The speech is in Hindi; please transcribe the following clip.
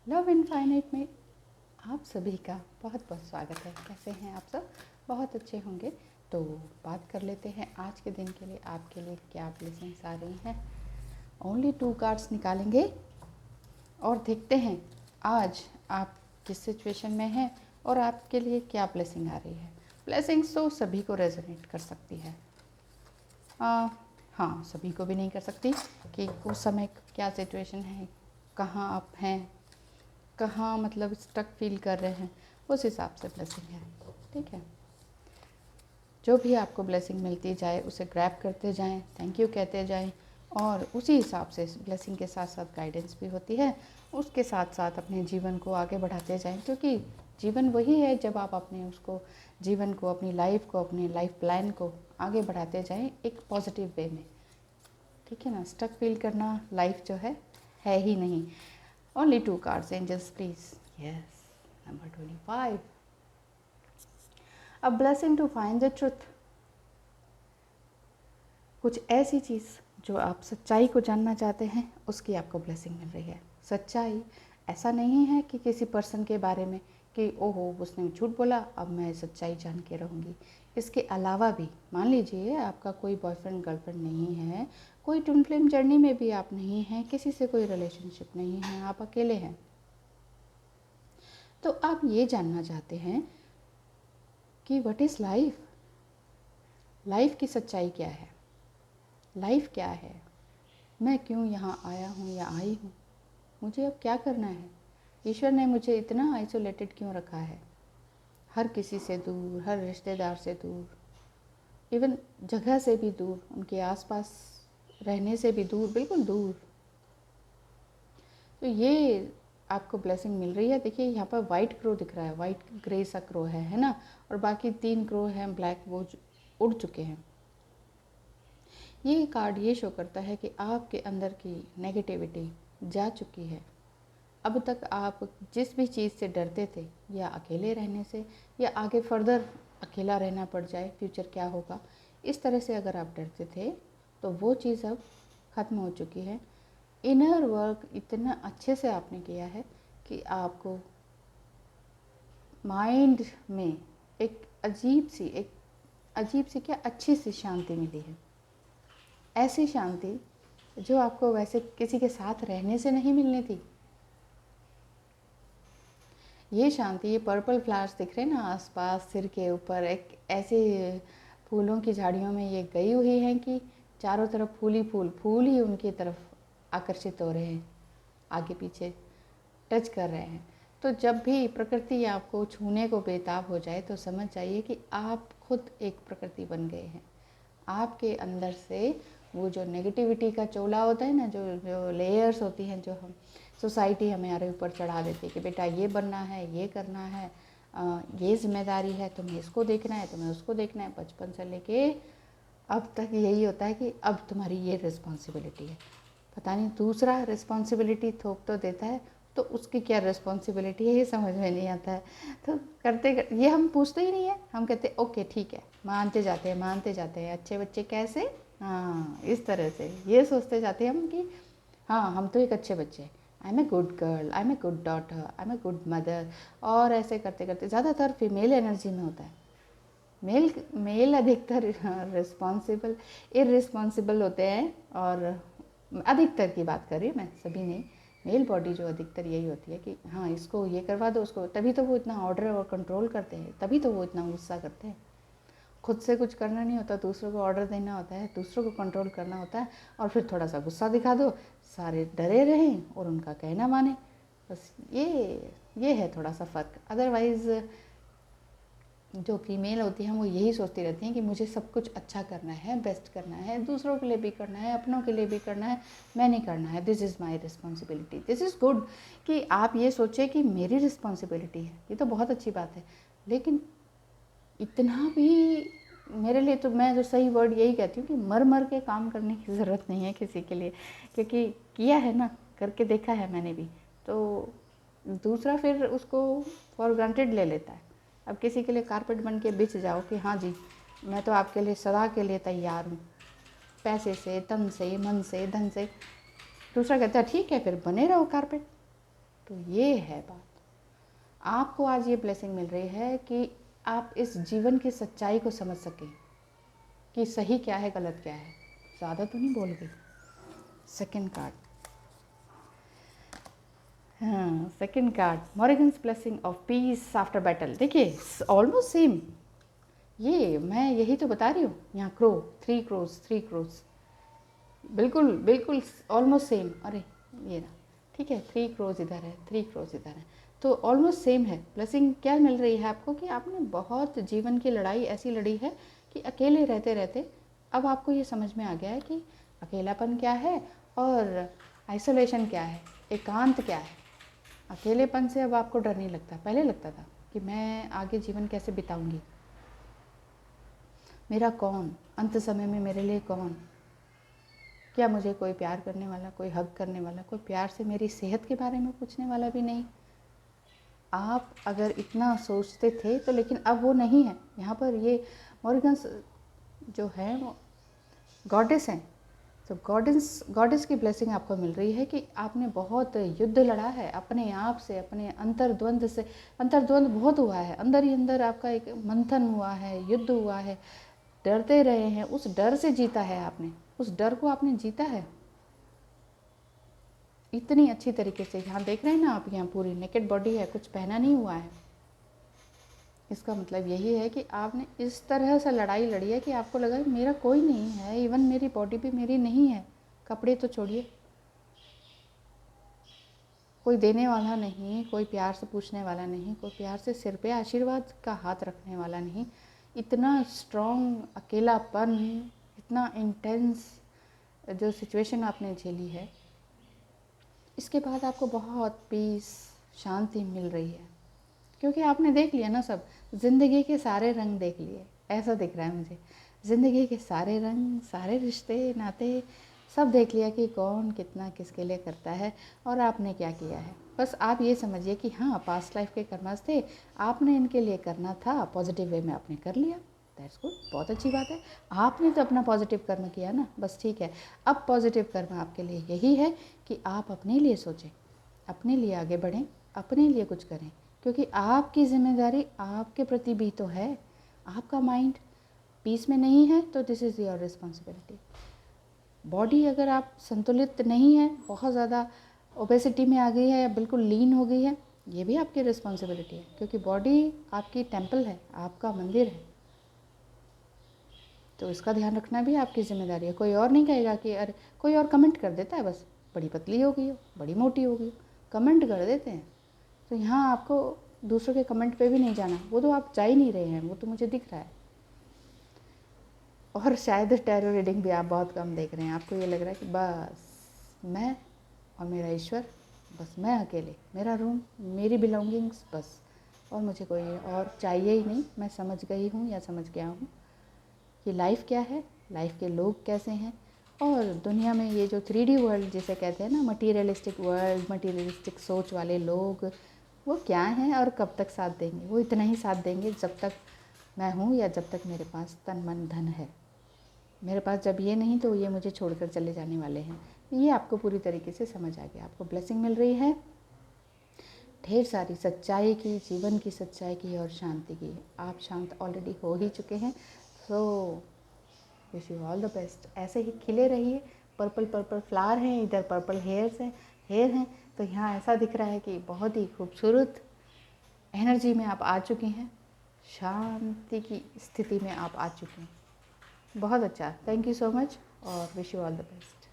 लव इनफाइनाइट में आप सभी का बहुत बहुत स्वागत है। कैसे हैं आप सब? बहुत अच्छे होंगे। तो बात कर लेते हैं आज के दिन के लिए आपके लिए क्या ब्लेसिंग्स आ रही हैं। ओनली 2 कार्ड्स निकालेंगे और देखते हैं आज आप किस सिचुएशन में हैं और आपके लिए क्या ब्लेसिंग आ रही है। ब्लेसिंग्स तो सभी को रेजोनेट कर सकती है, हाँ सभी को भी नहीं कर सकती कि उस समय क्या सिचुएशन है, कहाँ आप हैं, कहाँ मतलब स्टक फील कर रहे हैं, उस हिसाब से ब्लेसिंग है। ठीक है, जो भी आपको ब्लेसिंग मिलती जाए उसे ग्रैब करते जाएं, थैंक यू कहते जाएं और उसी हिसाब से ब्लेसिंग के साथ साथ गाइडेंस भी होती है। उसके साथ साथ अपने जीवन को आगे बढ़ाते जाएं, क्योंकि जीवन वही है जब आप अपने उसको जीवन को, अपनी लाइफ को, अपने लाइफ प्लान को आगे बढ़ाते जाएं एक पॉजिटिव वे में। ठीक है ना, स्टक फील करना लाइफ जो है ही नहीं। Only 2 cards, angels, please. Yes, number 25. A blessing to find the truth. कुछ ऐसी चीज़ जो आप सच्चाई को जानना चाहते हैं, उसकी आपको ब्लेसिंग मिल रही है। सच्चाई ऐसा नहीं है कि किसी पर्सन के बारे में कि ओहो उसने झूठ बोला, अब मैं सच्चाई जान के रहूँगी। इसके अलावा भी मान लीजिए आपका कोई बॉयफ्रेंड गर्लफ्रेंड नहीं है, कोई ट्विन फ्लेम जर्नी में भी आप नहीं हैं, किसी से कोई रिलेशनशिप नहीं है, आप अकेले हैं, तो आप ये जानना चाहते हैं कि व्हाट इज़ लाइफ, लाइफ की सच्चाई क्या है, लाइफ क्या है, मैं क्यों यहाँ आया हूँ या आई हूँ, मुझे अब क्या करना है, ईश्वर ने मुझे इतना आइसोलेटेड क्यों रखा है, हर किसी से दूर, हर रिश्तेदार से दूर, इवन जगह से भी दूर, उनके आसपास रहने से भी दूर, बिल्कुल दूर। तो ये आपको ब्लेसिंग मिल रही है। देखिए यहाँ पर वाइट क्रो दिख रहा है, वाइट ग्रे सा क्रो है ना, और बाकी 3 क्रो हैं ब्लैक, वो उड़ चुके हैं। ये कार्ड ये शो करता है कि आपके अंदर की नेगेटिविटी जा चुकी है। अब तक आप जिस भी चीज़ से डरते थे, या अकेले रहने से, या आगे फर्दर अकेला रहना पड़ जाए, फ्यूचर क्या होगा, इस तरह से अगर आप डरते थे तो वो चीज़ अब ख़त्म हो चुकी है। इनर वर्क इतना अच्छे से आपने किया है कि आपको माइंड में एक अजीब सी क्या अच्छी सी शांति मिली है। ऐसी शांति जो आपको वैसे किसी के साथ रहने से नहीं मिलनी थी। ये शांति, ये पर्पल फ्लावर्स दिख रहे हैं ना आसपास, सिर के ऊपर, एक ऐसे फूलों की झाड़ियों में ये गई हुई हैं कि चारों तरफ फूल ही फूल ही उनकी तरफ आकर्षित हो रहे हैं, आगे पीछे टच कर रहे हैं। तो जब भी प्रकृति आपको छूने को बेताब हो जाए तो समझ जाइए कि आप खुद एक प्रकृति बन गए हैं। आपके अंदर से वो जो नेगेटिविटी का चोला होता है ना, जो लेयर्स होती हैं, जो हम सोसाइटी हमारे ऊपर चढ़ा देती है कि बेटा ये बनना है, ये करना है, ये जिम्मेदारी है, तुम्हें इसको देखना है, तुम्हें उसको देखना है, बचपन से लेके अब तक यही होता है कि अब तुम्हारी ये रिस्पॉन्सिबिलिटी है। पता नहीं दूसरा रिस्पॉन्सिबिलिटी थोप तो देता है, तो उसकी क्या रिस्पॉन्सिबिलिटी है ये समझ में नहीं आता है। तो ये हम पूछते ही नहीं है, हम कहते ओके ठीक है, मानते जाते हैं। अच्छे बच्चे कैसे, हाँ इस तरह से ये सोचते जाते हैं हम कि हाँ हम तो एक अच्छे बच्चे हैं, I am a good girl, I am a good daughter, I am a good mother. और ऐसे करते करते ज़्यादातर फीमेल एनर्जी में होता है। मेल अधिकतर रिस्पॉन्सिबल इररिस्पॉन्सिबल होते हैं, और अधिकतर की बात कर रही हूँ मैं, सभी नहीं। मेल बॉडी जो अधिकतर यही होती है कि हाँ इसको ये करवा दो, उसको, तभी तो वो इतना ऑर्डर और कंट्रोल करते हैं, तभी तो वो इतना गुस्सा करते हैं। खुद से कुछ करना नहीं होता, दूसरों को ऑर्डर देना होता है, दूसरों को कंट्रोल करना होता है, और फिर थोड़ा सा गुस्सा दिखा दो, सारे डरे रहें और उनका कहना माने। बस ये है थोड़ा सा फ़र्क। अदरवाइज़ जो फीमेल होती हैं वो यही सोचती रहती हैं कि मुझे सब कुछ अच्छा करना है, बेस्ट करना है, दूसरों के लिए भी करना है, अपनों के लिए भी करना है, मैं नहीं करना है, this is my responsibility. This is good कि आप ये सोचें कि मेरी रिस्पॉन्सिबिलिटी है, ये तो बहुत अच्छी बात है। लेकिन इतना भी मेरे लिए, तो मैं जो सही वर्ड यही कहती हूँ कि मर मर के काम करने की ज़रूरत नहीं है किसी के लिए, क्योंकि किया है ना, करके देखा है मैंने भी। तो दूसरा फिर उसको फॉर ग्रांटेड ले लेता है। अब किसी के लिए कारपेट बन के बिछ जाओ कि हाँ जी मैं तो आपके लिए सदा के लिए तैयार हूँ, पैसे से, तन से, मन से, धन से, दूसरा कहता है ठीक है फिर बने रहो कारपेट। तो ये है बात। आपको आज ये ब्लेसिंग मिल रही है कि आप इस जीवन की सच्चाई को समझ सकें कि सही क्या है, गलत क्या है। ज़्यादा तो नहीं बोल गई। सेकंड कार्ड, हाँ second card, Morrigan's blessing of peace after battle. देखिए ऑलमोस्ट सेम, ये मैं यही तो बता रही हूँ। यहाँ क्रो, 3 क्रोस, बिल्कुल बिल्कुल ऑलमोस्ट सेम। अरे ये ना, ठीक है, 3 क्रोज इधर है, 3 क्रोज इधर है, तो ऑलमोस्ट सेम है। ब्लेसिंग क्या मिल रही है आपको कि आपने बहुत जीवन की लड़ाई ऐसी लड़ी है कि अकेले रहते रहते अब आपको ये समझ में आ गया है कि अकेलापन क्या है और आइसोलेशन क्या है, एकांत क्या है। अकेलेपन से अब आपको डर नहीं लगता। पहले लगता था कि मैं आगे जीवन कैसे बिताऊंगी, मेरा कौन, अंत समय में मेरे लिए कौन, क्या मुझे कोई प्यार करने वाला, कोई हग करने वाला, कोई प्यार से मेरी सेहत के बारे में पूछने वाला भी नहीं। आप अगर इतना सोचते थे तो, लेकिन अब वो नहीं है। यहाँ पर ये मॉरिगन्स जो है वो गॉडेस हैं, तो गॉडेस की ब्लेसिंग आपको मिल रही है कि आपने बहुत युद्ध लड़ा है अपने आप से, अपने अंतर्द्वंद से। अंतर्द्वंद बहुत हुआ है, अंदर ही अंदर आपका एक मंथन हुआ है, युद्ध हुआ है, डरते रहे हैं, उस डर से जीता है आपने, उस डर को आपने जीता है इतनी अच्छी तरीके से। यहाँ देख रहे हैं ना आप, यहाँ पूरी नेकेड बॉडी है, कुछ पहना नहीं हुआ है। इसका मतलब यही है कि आपने इस तरह से लड़ाई लड़ी है कि आपको लगा मेरा कोई नहीं है, इवन मेरी बॉडी भी मेरी नहीं है, कपड़े तो छोड़िए, कोई देने वाला नहीं, कोई प्यार से पूछने वाला नहीं, कोई प्यार से सिर पे आशीर्वाद का हाथ रखने वाला नहीं। इतना स्ट्रॉन्ग अकेलापन, इतना इंटेंस जो सिचुएशन आपने झेली है, इसके बाद आपको बहुत पीस, शांति मिल रही है, क्योंकि आपने देख लिया ना सब, ज़िंदगी के सारे रंग देख लिए। ऐसा दिख रहा है मुझे, ज़िंदगी के सारे रंग, सारे रिश्ते नाते सब देख लिया कि कौन कितना किसके लिए करता है और आपने क्या किया है। बस आप ये समझिए कि हाँ, पास्ट लाइफ के कर्मास थे, आपने इनके लिए करना था, पॉजिटिव वे में आपने कर लिया, दैट्स गुड, बहुत अच्छी बात है। आपने तो अपना पॉजिटिव कर्म किया ना, बस ठीक है। अब पॉजिटिव कर्म आपके लिए यही है कि आप अपने लिए सोचें, अपने लिए आगे बढ़ें, अपने लिए कुछ करें, क्योंकि आपकी जिम्मेदारी आपके प्रति भी तो है। आपका माइंड पीस में नहीं है तो this is your responsibility. Body अगर आप संतुलित नहीं है, बहुत ज़्यादा ओबेसिटी में आ गई है या बिल्कुल लीन हो गई है, ये भी आपकी रिस्पॉन्सिबिलिटी है, क्योंकि बॉडी आपकी टेम्पल है, आपका मंदिर है, तो इसका ध्यान रखना भी आपकी जिम्मेदारी है। कोई और नहीं कहेगा कि अरे, कोई और कमेंट कर देता है, बस बड़ी पतली हो गई हो, बड़ी मोटी हो गई हो, कमेंट कर देते हैं। तो यहाँ आपको दूसरों के कमेंट पे भी नहीं जाना, वो तो आप जा ही नहीं रहे हैं, वो तो मुझे दिख रहा है। और शायद टैरो रीडिंग भी आप बहुत कम देख रहे हैं, आपको ये लग रहा है कि बस मैं और मेरा ईश्वर, बस मैं अकेले, मेरा रूम, मेरी बिलोंगिंग्स, बस, और मुझे कोई और चाहिए ही नहीं। मैं समझ गई हूँ या समझ गया हूँ कि लाइफ क्या है, लाइफ के लोग कैसे हैं, और दुनिया में ये जो 3D वर्ल्ड जिसे कहते हैं ना, मटीरियलिस्टिक वर्ल्ड, मटीरियलिस्टिक सोच वाले लोग, वो क्या हैं और कब तक साथ देंगे। वो इतना ही साथ देंगे जब तक मैं हूँ या जब तक मेरे पास तन मन धन है। मेरे पास जब ये नहीं तो ये मुझे छोड़कर चले जाने वाले हैं। ये आपको पूरी तरीके से समझ आ गया। आपको ब्लेसिंग मिल रही है ढेर सारी सच्चाई की, जीवन की सच्चाई की और शांति की। आप शांत ऑलरेडी हो ही चुके हैं। So wish you all the best. ऐसे ही खिले रहिए। पर्पल पर्पल फ्लावर हैं, इधर पर्पल हेयर हैं, तो यहाँ ऐसा दिख रहा है कि बहुत ही खूबसूरत एनर्जी में आप आ चुकी हैं, शांति की स्थिति में आप आ चुके हैं। बहुत अच्छा, थैंक यू सो मच और wish you all the best.